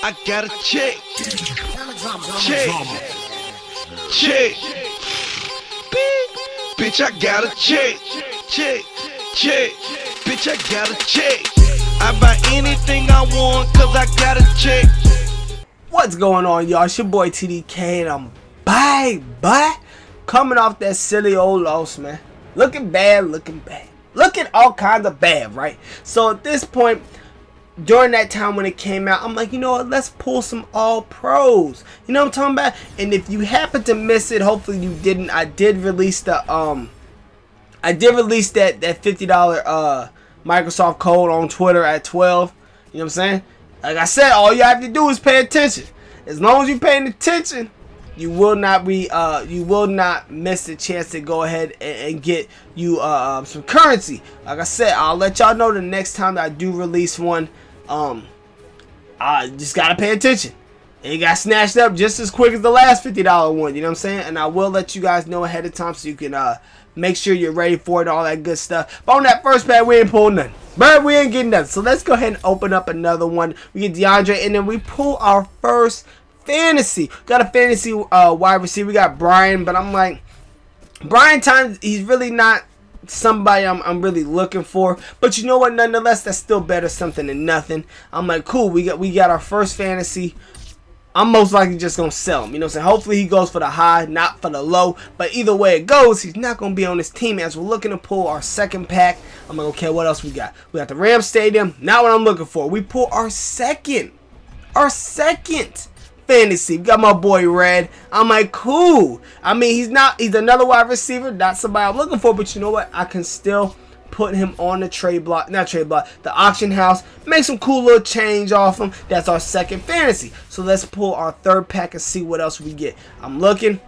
I got a check. Check. Check. Bitch, I got a check. Check. Check. Bitch, I got a check. I buy anything I want cause I got a check. What's going on, y'all? It's your boy TDK and I'm back, coming off that silly old loss, man. Looking bad. Looking all kinds of bad, right? So at this point, during that time when it came out, I'm like, you know what, let's pull some all pros. You know what I'm talking about? And if you happen to miss it, hopefully you didn't. I did release the that $50 Microsoft code on Twitter at 12. You know what I'm saying? Like I said, all you have to do is pay attention. As long as you're paying attention, you will not miss the chance to go ahead and get you some currency. Like I said, I'll let y'all know the next time that I do release one. I just gotta pay attention. It got snatched up just as quick as the last $50 one. You know what I'm saying? And I will let you guys know ahead of time so you can make sure you're ready for it, all that good stuff. But on that first pack, we ain't pulling nothing. But we ain't getting nothing. So let's go ahead and open up another one. We get DeAndre, and then we pull our first fantasy. Got a fantasy wide receiver. We got Brian, but I'm like, Brian times, he's really not somebody I'm really looking for. But you know what? Nonetheless, that's still better something than nothing. I'm like, cool. We got our first fantasy. I'm most likely just going to sell him. You know what I'm saying? Hopefully he goes for the high, not for the low. But either way it goes, he's not going to be on this team as we're looking to pull our second pack. I'm like, okay, what else we got? We got the Ram Stadium. Not what I'm looking for. We pull our second fantasy. We got my boy Red. I'm like, cool. I mean, he's another wide receiver. Not somebody I'm looking for. But you know what? I can still put him on the the auction house, make some cool little change off him. That's our second fantasy. So let's pull our third pack and see what else we get. I'm looking,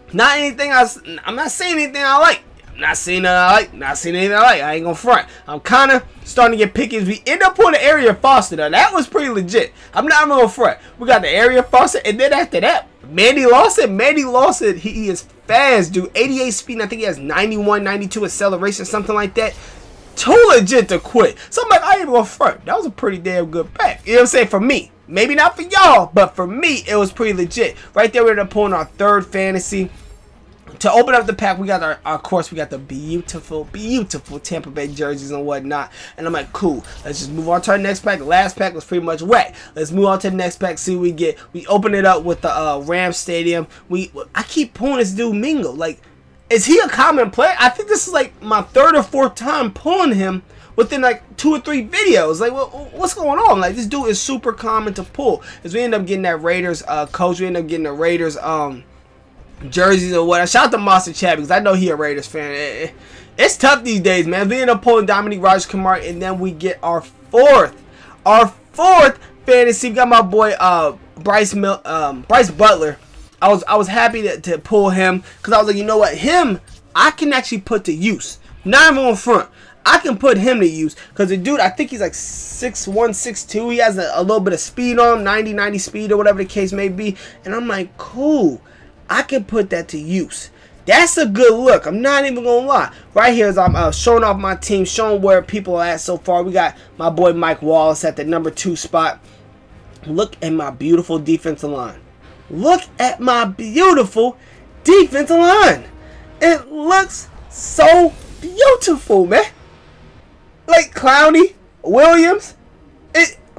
I'm not seeing anything I like. Not seeing anything I like. I ain't gonna front. I'm kind of starting to get picky as we end up pulling the Area Foster. Now that was pretty legit. I'm not even gonna front. We got the Area Foster, and then after that, Mandy Lawson, he is fast, dude. 88 speed, and I think he has 91, 92 acceleration, something like that. Too legit to quit. So I'm like, I ain't gonna front. That was a pretty damn good pack. You know what I'm saying? For me. Maybe not for y'all, but for me, it was pretty legit. Right there, we ended up pulling our third fantasy. To open up the pack, we got of course, we got the beautiful Tampa Bay jerseys and whatnot. And I'm like, cool. Let's just move on to our next pack. The last pack was pretty much wet. Let's move on to the next pack, see what we get. We open it up with the Ram Stadium. I keep pulling this dude Mingo. Like, is he a common player? I think this is like my third or fourth time pulling him within like 2 or 3 videos. Like, what's going on? Like, this dude is super common to pull. As we end up getting that Raiders coach, we end up getting the Raiders jerseys or what. Shout out to Monster Chad because I know he a Raiders fan. It's tough these days, man. We end up pulling Dominique Rodgers-Kamara, and then we get our fourth fantasy. We got my boy Bryce Butler. I was happy to pull him because I was like, you know what, him I can actually put to use. Not even on front. I can put him to use because the dude, I think he's like 6'1", 6'2". He has a little bit of speed on him, 90 speed or whatever the case may be. And I'm like, cool. I can put that to use. That's a good look. I'm not even going to lie. Right here, as I'm showing off my team, showing where people are at so far. We got my boy Mike Wallace at the number 2 spot. Look at my beautiful defensive line. Look at my beautiful defensive line. It looks so beautiful, man. Like Clowney, Williams,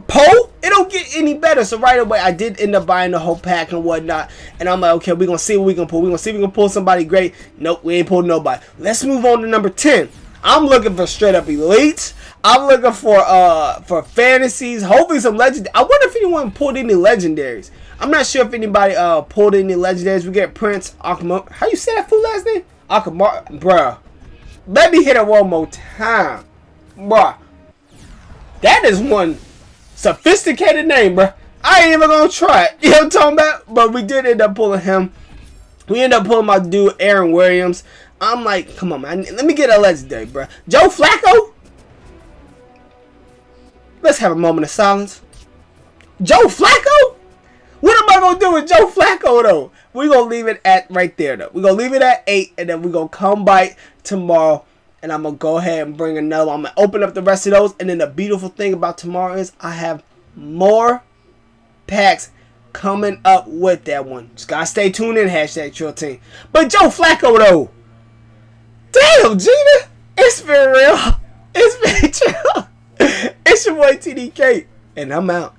Poe, it don't get any better. So right away, I did end up buying the whole pack and whatnot. And I'm like, okay, we're going to see what we can pull. We're going to see if we can pull somebody great. Nope, we ain't pulled nobody. Let's move on to number 10. I'm looking for straight up elites. I'm looking for fantasies. Hopefully some legendaries. I wonder if anyone pulled any legendaries. I'm not sure if anybody pulled any legendaries. We get Prince Akamar. How you say that full last name? Akamar, bruh. Let me hit it one more time. Bruh. That is one sophisticated name, bro. I ain't even gonna try it. You know what I'm talking about? But we did end up pulling him. We ended up pulling my dude Aaron Williams. I'm like, come on, man. Let me get a legendary, bro. Joe Flacco. Let's have a moment of silence. Joe Flacco? What am I gonna do with Joe Flacco though? We're gonna leave it at right there though. We're gonna leave it at 8, and then we're gonna come back tomorrow. And I'm going to go ahead and bring another one. I'm going to open up the rest of those. And then the beautiful thing about tomorrow is I have more packs coming up with that one. Just gotta stay tuned in. Hashtag Trill Team. But Joe Flacco though. Damn, Gina. It's been real. It's been chill. It's your boy TDK. And I'm out.